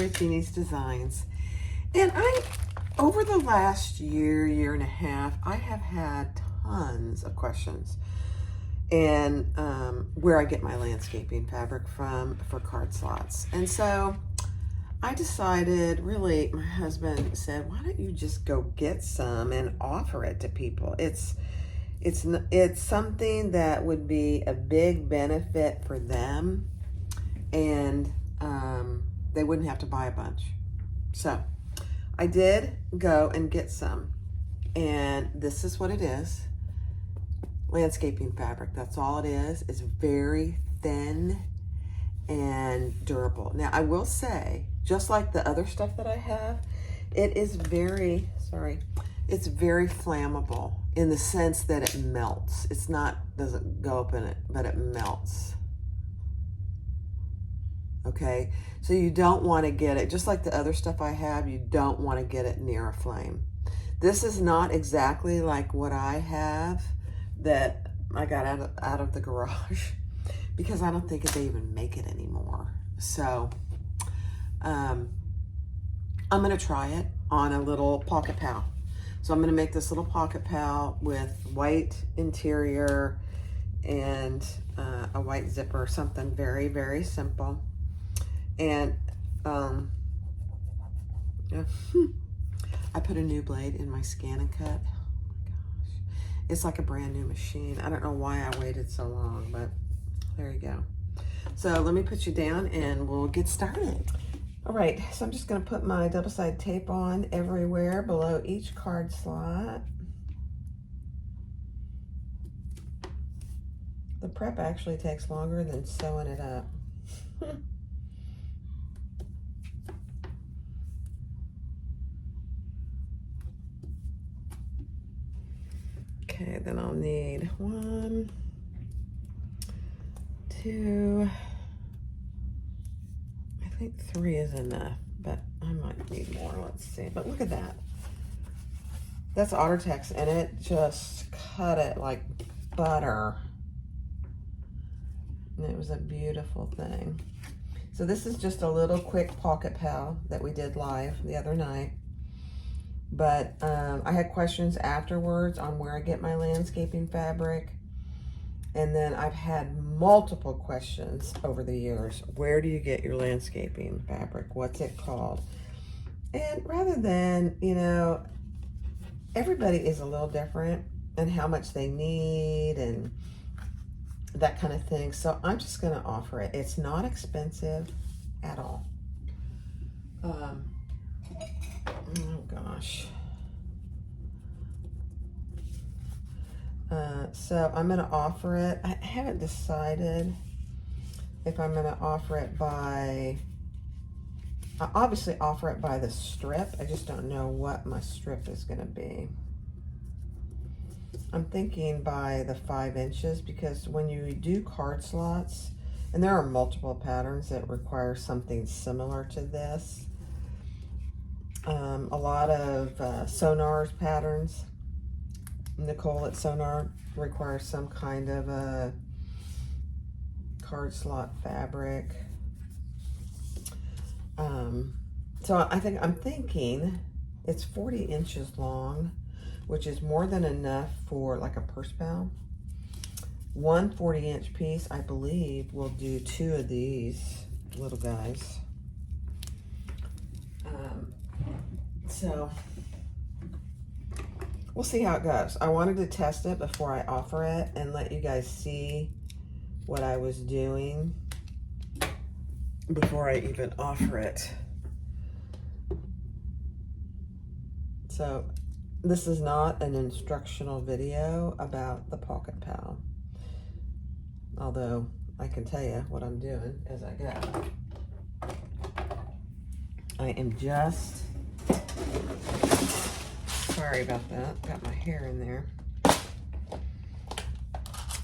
with Jeannie's Designs. And over the last year and a half, I have had tons of questions and where I get my landscaping fabric from for card slots. And so I decided, really, my husband said, why don't you just go get some and offer it to people? It's something that would be a big benefit for them, and they wouldn't have to buy a bunch. So I did go and get some, and this is what it is. Landscaping fabric, that's all it is. It's very thin and durable. Now I will say, just like the other stuff that I have, it is very, it's very flammable in the sense that it melts. It's not, doesn't go up in it, but it melts. Okay, so you don't want to get it, just like the other stuff I have, you don't want to get it near a flame. This is not exactly like what I have that I got out of the garage, because I don't think they even make it anymore. So I'm gonna try it on a little pocket pal. So I'm gonna make this little pocket pal with white interior and a white zipper, something very, very simple. And yeah, I put a new blade in my Scan and Cut. Oh my gosh, it's like a brand new machine. I don't know why I waited so long, but there you go. So let me put you down and we'll get started. All right, so I'm just gonna put my double-sided tape on everywhere below each card slot. The prep actually takes longer than sewing it up. Okay, then I'll need 1, 2, I think 3 is enough, but I might need more. Let's see. But look at that. That's Autotext, and it just cut it like butter. And it was a beautiful thing. So this is just a little quick pocket pal that we did live the other night. But I had questions afterwards on where I get my landscaping fabric. And then I've had multiple questions over the years. Where do you get your landscaping fabric? What's it called? And rather than, you know, everybody is a little different and how much they need and that kind of thing. So I'm just going to offer it. It's not expensive at all. Oh gosh. So I'm going to offer it. I haven't decided if I'm going to offer it by, I obviously offer it by the strip. I just don't know what my strip is going to be. I'm thinking by the 5 inches, because when you do card slots, and there are multiple patterns that require something similar to this. A lot of Sonar's patterns, Nicole at Sonar, requires some kind of a card slot fabric. So I'm thinking it's 40 inches long, which is more than enough for like a purse pal. One 40-inch piece, I believe, will do 2 of these little guys. So we'll see how it goes. I wanted to test it before I offer it and let you guys see what I was doing before I even offer it. So this is not an instructional video about the pocket pal, although I can tell you what I'm doing as I go. I am just, sorry about that, got my hair in there.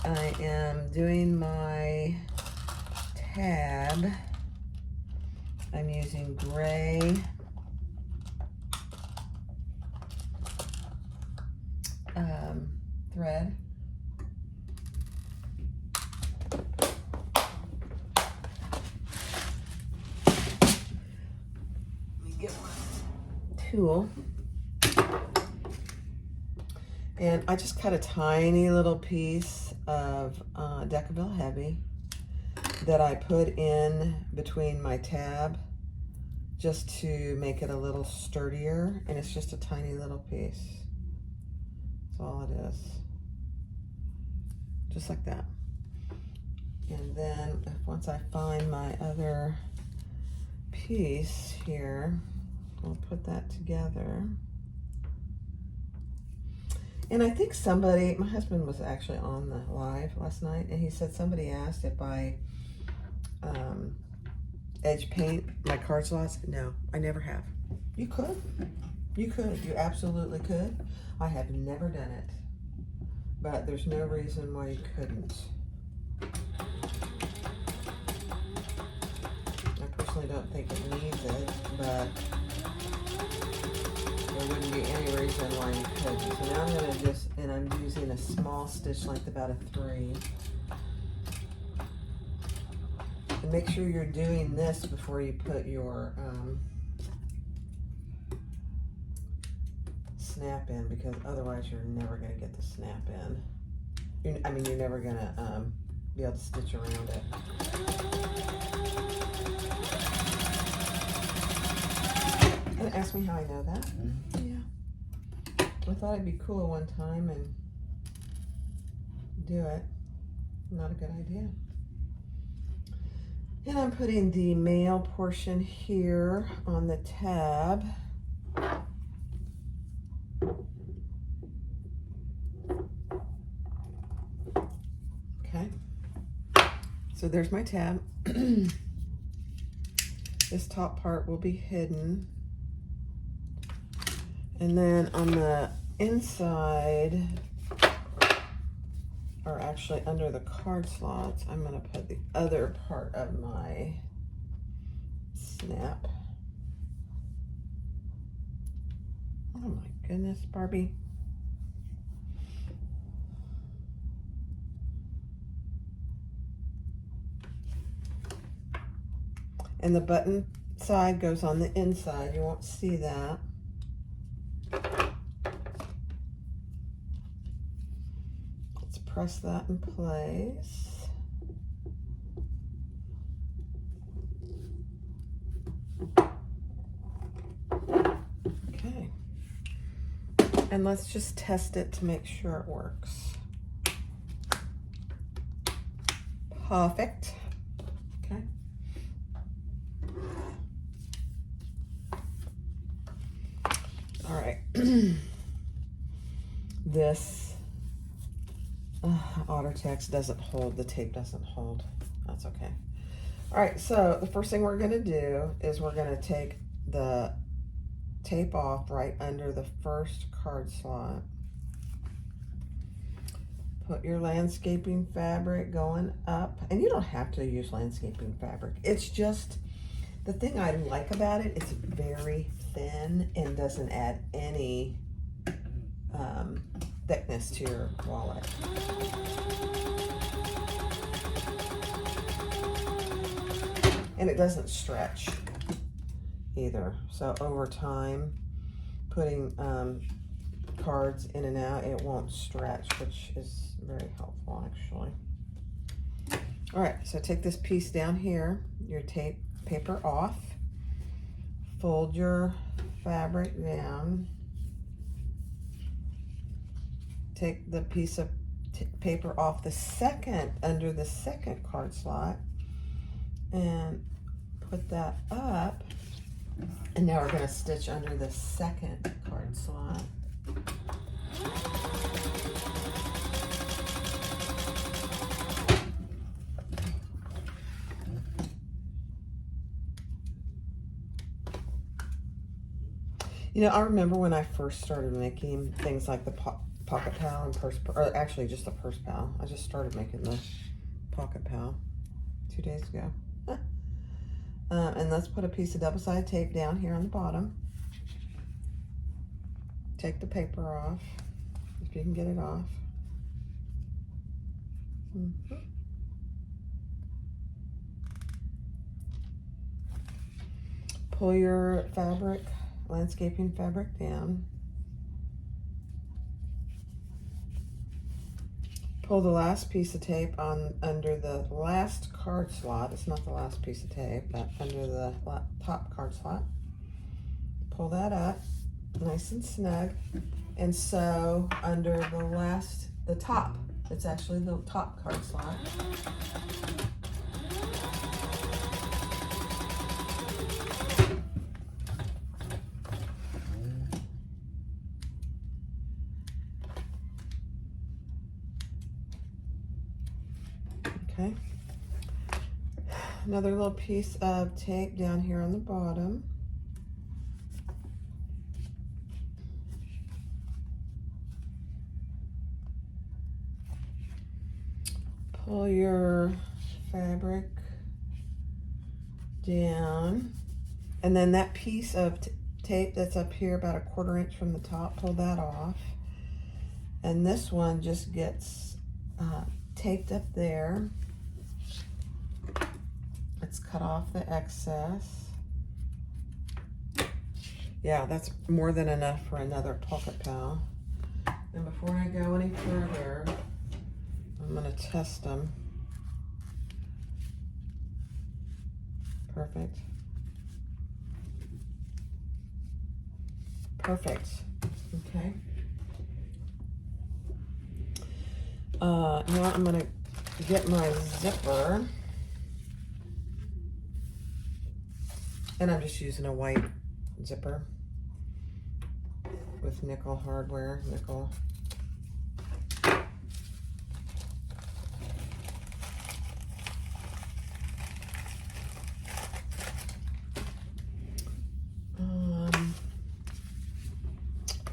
I am doing my tab. I'm using gray thread. tool. And I just cut a tiny little piece of Decaville Heavy that I put in between my tab just to make it a little sturdier. And it's just a tiny little piece. That's all it is. Just like that. And then once I find my other piece here, I'll put that together. And I think somebody, my husband was actually on the live last night, and he said somebody asked if I edge paint my card slots. No, I never have. You could. You could. You absolutely could. I have never done it. But there's no reason why you couldn't. I personally don't think it needs it, but there wouldn't be any reason why you couldn't. So now I'm going to just, and I'm using a small stitch length, about a 3. And make sure you're doing this before you put your snap in, because otherwise you're never going to get the snap in. I mean, you're never going to be able to stitch around it. And ask me how I know that. Yeah. I thought it'd be cool one time and do it. Not a good idea. And I'm putting the male portion here on the tab. Okay. So there's my tab. This top part will be hidden. And then on the inside, or actually under the card slots, I'm going to put the other part of my snap. Oh my goodness, Barbie. And the button side goes on the inside. You won't see that. Let's press that in place. Okay. And let's just test it to make sure it works. Perfect. Okay. All right. This Autotext doesn't hold. The tape doesn't hold. That's okay. All right, so the first thing we're going to do is we're going to take the tape off right under the first card slot. Put your landscaping fabric going up. And you don't have to use landscaping fabric. It's just, the thing I like about it, it's very thin and doesn't add any thickness to your wallet. And it doesn't stretch either. So over time, putting cards in and out, it won't stretch, which is very helpful actually. All right, so take this piece down here, your tape paper off, fold your fabric down, take the piece of paper off the second, under the second card slot, and put that up. And now we're going to stitch under the second card slot. You know, I remember when I first started making things like the Pocket Pal and Purse, or actually just the Purse Pal. I just started making the Pocket Pal 2 days ago. And let's put a piece of double-sided tape down here on the bottom. Take the paper off, if you can get it off. Pull your fabric landscaping fabric down. Pull the last piece of tape on under the last card slot. It's not the last piece of tape, but under the top card slot. Pull that up, nice and snug, and sew under the top. It's actually the top card slot. Okay. Another little piece of tape down here on the bottom. Pull your fabric down, and then that piece of tape that's up here about 1/4 inch from the top, pull that off. And this one just gets taped up there. Let's cut off the excess. Yeah, that's more than enough for another pocket pal. And before I go any further, I'm going to test them. Perfect. Perfect. Okay. Now I'm going to get my zipper. And I'm just using a white zipper with nickel hardware, nickel.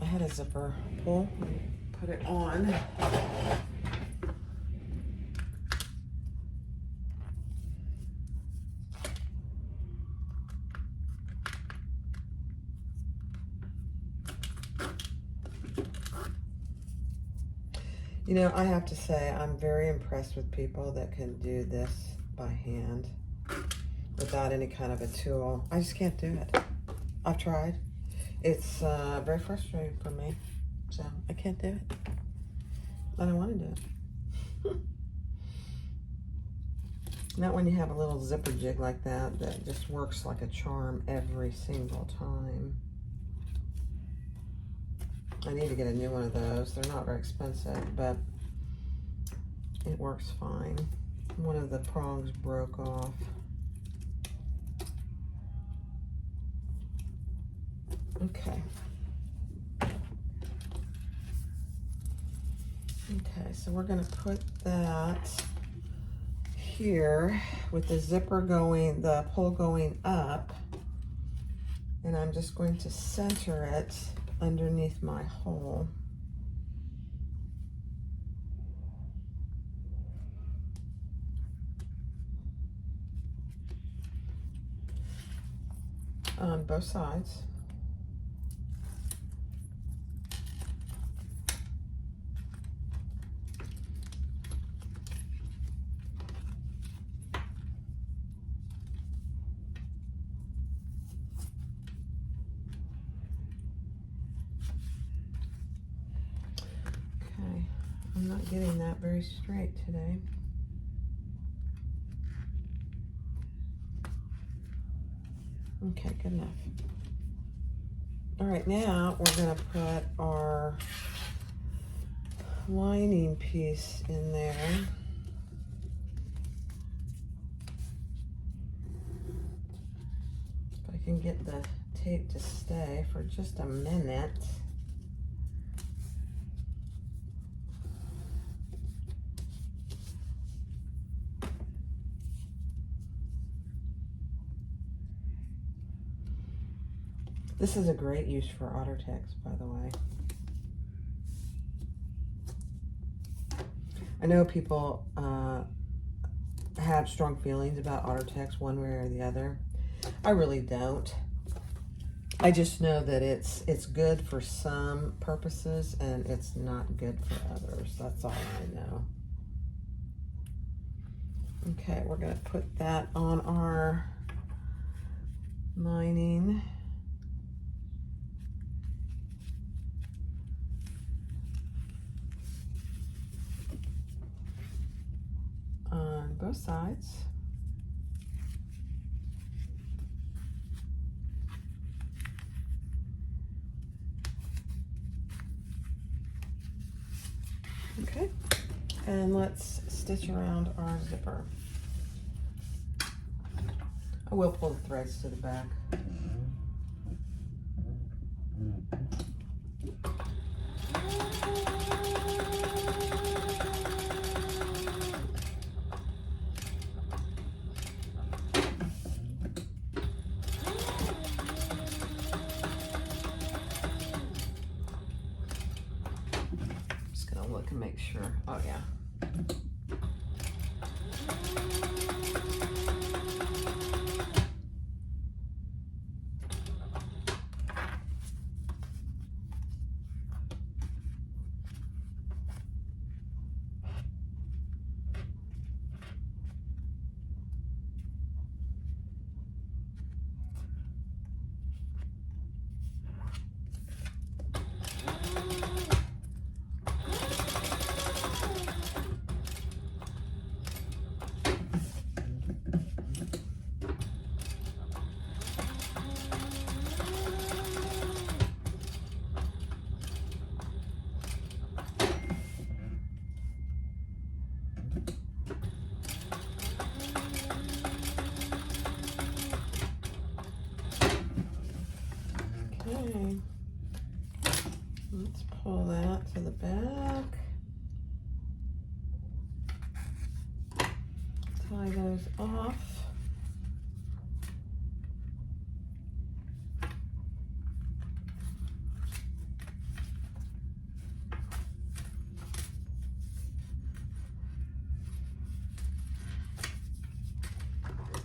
I had a zipper pull, put it on. You know, I have to say, I'm very impressed with people that can do this by hand without any kind of a tool. I just can't do it. I've tried. It's very frustrating for me. So I can't do it. I don't want to do it. Not when you have a little zipper jig like that that just works like a charm every single time. I need to get a new one of those. They're not very expensive, but it works fine. One of the prongs broke off. Okay. Okay, so we're going to put that here with the zipper going, the pull going up, and I'm just going to center it underneath my hole. On both sides. I'm not getting that very straight today. Okay, good enough. All right, now we're gonna put our lining piece in there. If I can get the tape to stay for just a minute. This is a great use for Autotext, by the way. I know people have strong feelings about Autotext one way or the other. I really don't. I just know that it's good for some purposes and it's not good for others. That's all I know. Okay, we're going to put that on our lining. both sides. Okay, and let's stitch around our zipper. I will pull the threads to the back. Just gonna look and make sure. Oh yeah. Okay, let's pull that to the back. Tie those off.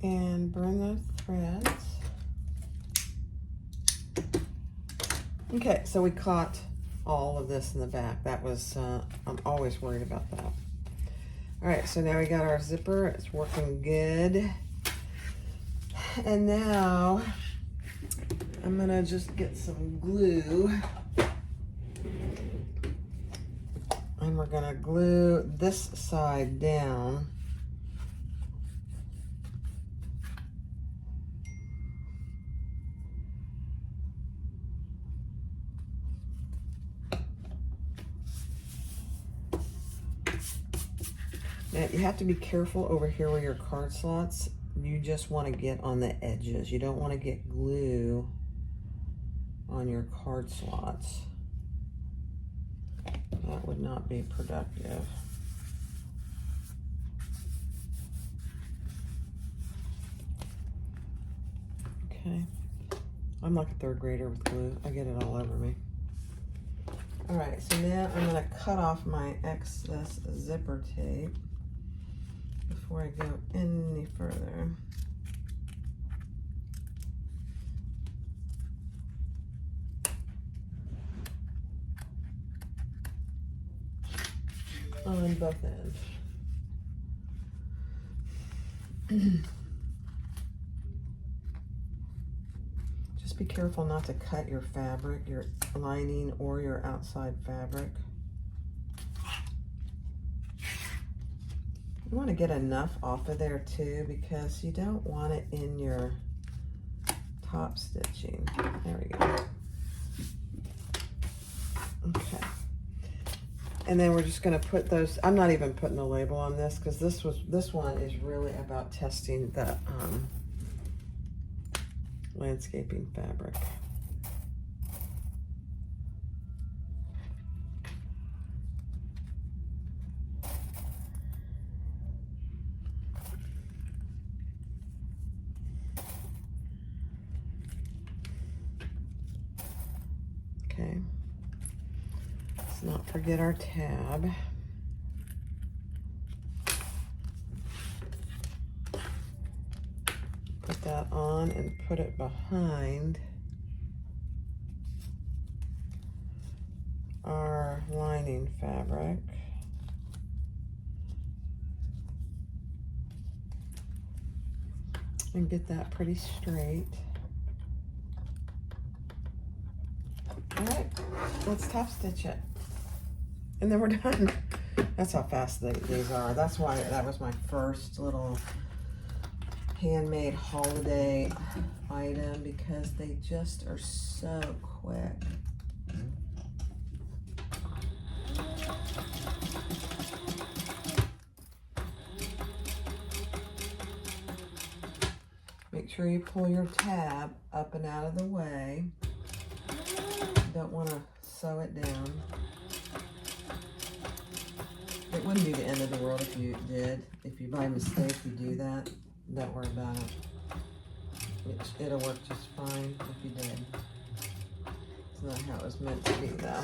And burn those threads. Okay, so we caught all of this in the back. That was, I'm always worried about that. All right, so now we got our zipper. It's working good. And now I'm gonna just get some glue. And we're gonna glue this side down. Now, you have to be careful over here where your card slots. You just want to get on the edges. You don't want to get glue on your card slots. That would not be productive. Okay. I'm like a third grader with glue. I get it all over me. All right, so now I'm going to cut off my excess zipper tape before I go any further. On both ends. Just be careful not to cut your fabric, your lining, or your outside fabric. You want to get enough off of there too, because you don't want it in your top stitching. There we go. Okay. And then we're just going to put those. I'm not even putting a label on this because this one is really about testing the landscaping fabric. Okay. Let's not forget our tab. Put that on and put it behind our lining fabric. And get that pretty straight. All right, let's top stitch it. And then we're done. That's how fast these are. That's why that was my first little handmade holiday item, because they just are so quick. Make sure you pull your tab up and out of the way. Don't want to sew it down. It wouldn't be the end of the world if you did. If you by mistake you do that, don't worry about it. It'll work just fine if you did. It's not how it was meant to be though.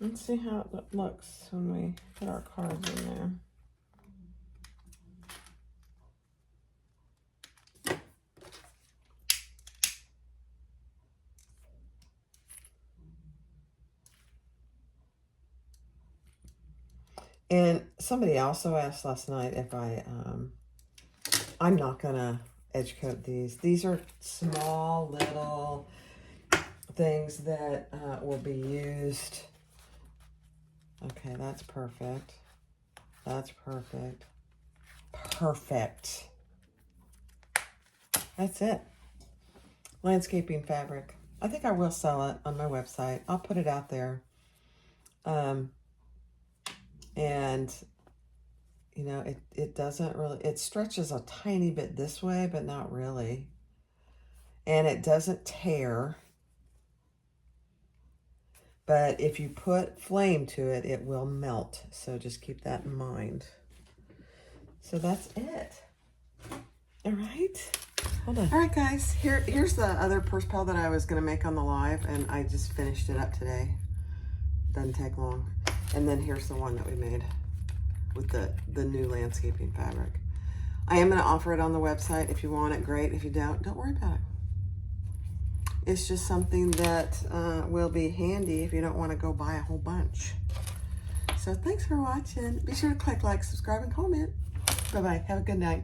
Let's see how it looks when we put our cards in there. And somebody also asked last night if I'm not gonna edge coat these. These are small little things that will be used. Okay, that's perfect. That's perfect. Perfect. That's it. Landscaping fabric. I think I will sell it on my website. I'll put it out there. And you know, it doesn't really, it stretches a tiny bit this way, but not really. And it doesn't tear. But if you put flame to it, it will melt. So just keep that in mind. So that's it. All right. Hold on. All right, guys. Here's the other purse pal that I was going to make on the live, and I just finished it up today. Doesn't take long. And then here's the one that we made with the new landscaping fabric. I am going to offer it on the website. If you want it, great. If you don't worry about it. It's just something that will be handy if you don't want to go buy a whole bunch. So thanks for watching. Be sure to click like, subscribe, and comment. Bye-bye. Have a good night.